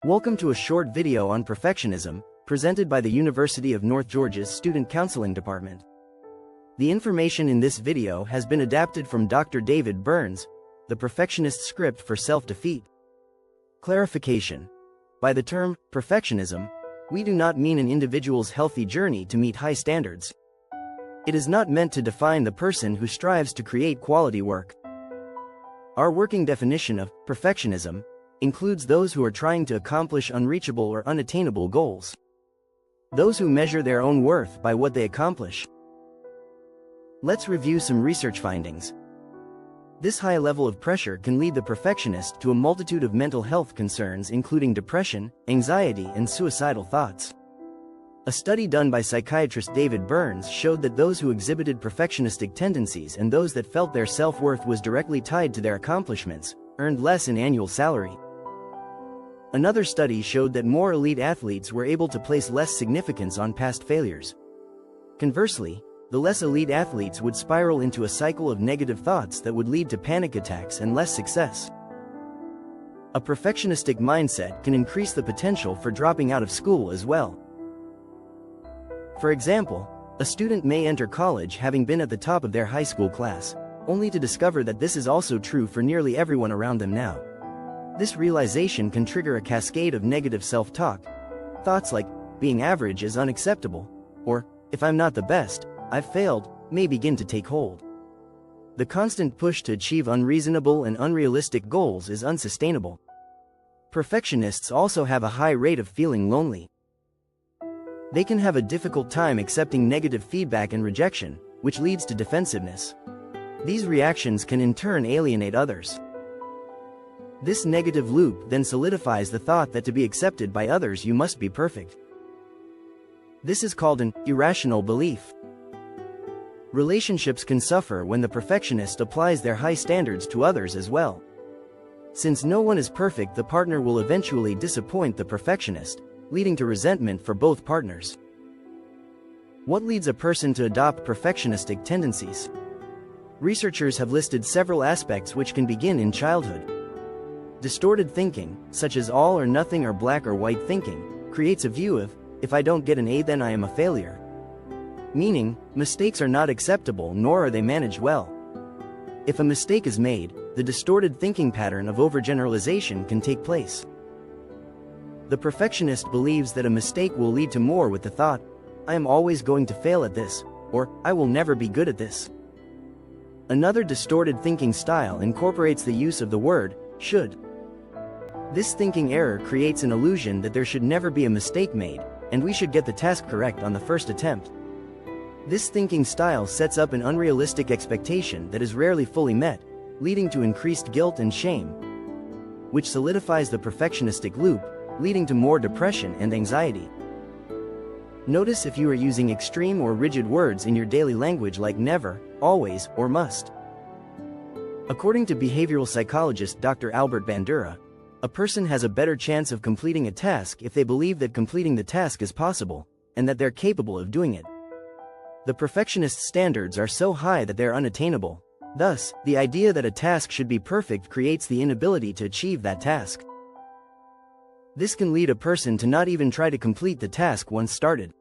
Welcome to a short video on perfectionism, presented by the University of North Georgia's Student Counseling Department. The information in this video has been adapted from Dr. David Burns, The Perfectionist Script for Self-Defeat. Clarification. By the term perfectionism, we do not mean an individual's healthy journey to meet high standards. It is not meant to define the person who strives to create quality work. Our working definition of perfectionism includes those who are trying to accomplish unreachable or unattainable goals. Those who measure their own worth by what they accomplish. Let's review some research findings. This high level of pressure can lead the perfectionist to a multitude of mental health concerns, including depression, anxiety, and suicidal thoughts. A study done by psychiatrist David Burns showed that those who exhibited perfectionistic tendencies and those that felt their self-worth was directly tied to their accomplishments earned less in annual salary. Another study showed that more elite athletes were able to place less significance on past failures. Conversely, the less elite athletes would spiral into a cycle of negative thoughts that would lead to panic attacks and less success. A perfectionistic mindset can increase the potential for dropping out of school as well. For example, a student may enter college having been at the top of their high school class, only to discover that this is also true for nearly everyone around them now. This realization can trigger a cascade of negative self-talk. Thoughts like, being average is unacceptable, or, if I'm not the best, I've failed, may begin to take hold. The constant push to achieve unreasonable and unrealistic goals is unsustainable. Perfectionists also have a high rate of feeling lonely. They can have a difficult time accepting negative feedback and rejection, which leads to defensiveness. These reactions can in turn alienate others. This negative loop then solidifies the thought that to be accepted by others you must be perfect. This is called an irrational belief. Relationships can suffer when the perfectionist applies their high standards to others as well. Since no one is perfect, the partner will eventually disappoint the perfectionist, leading to resentment for both partners. What leads a person to adopt perfectionistic tendencies? Researchers have listed several aspects which can begin in childhood. Distorted thinking, such as all or nothing or black or white thinking, creates a view of, if I don't get an A then I am a failure. Meaning, mistakes are not acceptable nor are they managed well. If a mistake is made, the distorted thinking pattern of overgeneralization can take place. The perfectionist believes that a mistake will lead to more with the thought, I am always going to fail at this, or I will never be good at this. Another distorted thinking style incorporates the use of the word, should. This thinking error creates an illusion that there should never be a mistake made, and we should get the task correct on the first attempt. This thinking style sets up an unrealistic expectation that is rarely fully met, leading to increased guilt and shame, which solidifies the perfectionistic loop, leading to more depression and anxiety. Notice if you are using extreme or rigid words in your daily language like never, always, or must. According to behavioral psychologist Dr. Albert Bandura, a person has a better chance of completing a task if they believe that completing the task is possible, and that they're capable of doing it. The perfectionist's standards are so high that they're unattainable. Thus, the idea that a task should be perfect creates the inability to achieve that task. This can lead a person to not even try to complete the task once started.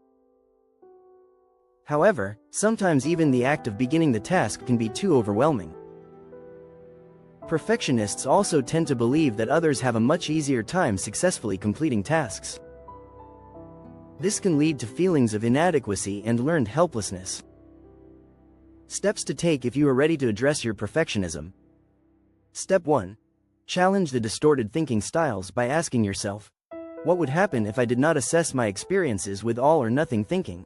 However, sometimes even the act of beginning the task can be too overwhelming. Perfectionists also tend to believe that others have a much easier time successfully completing tasks. This can lead to feelings of inadequacy and learned helplessness. Steps to take if you are ready to address your perfectionism. Step 1. Challenge the distorted thinking styles by asking yourself, what would happen if I did not assess my experiences with all or nothing thinking?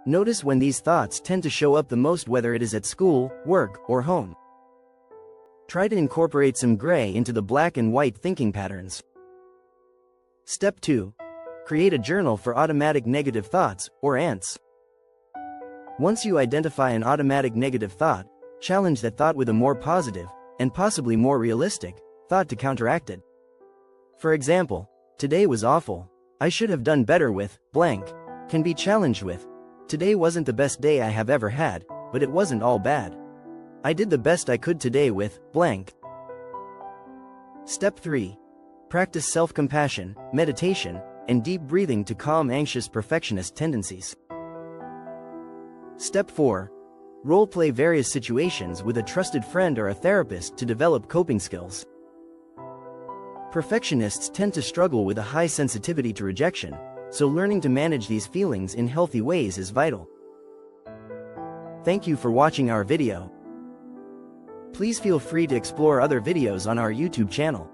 Notice when these thoughts tend to show up the most, whether it is at school, work, or home. Try to incorporate some gray into the black and white thinking patterns. Step 2. Create a journal for automatic negative thoughts, or ANTs. Once you identify an automatic negative thought, challenge that thought with a more positive, and possibly more realistic, thought to counteract it. For example, today was awful. I should have done better with, blank, can be challenged with, today wasn't the best day I have ever had, but it wasn't all bad. I did the best I could today with, blank. Step 3. Practice self-compassion, meditation, and deep breathing to calm anxious perfectionist tendencies. Step 4. Role-play various situations with a trusted friend or a therapist to develop coping skills. Perfectionists tend to struggle with a high sensitivity to rejection, so learning to manage these feelings in healthy ways is vital. Thank you for watching our video. Please feel free to explore other videos on our YouTube channel.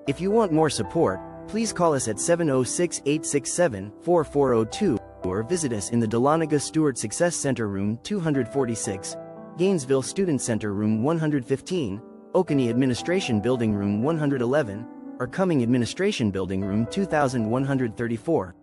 If you want more support, please call us at 706-867-4402 or visit us in the Dahlonega Stewart Success Center Room 246, Gainesville Student Center Room 115, Oconee Administration Building Room 111, or Cumming Administration Building Room 2134.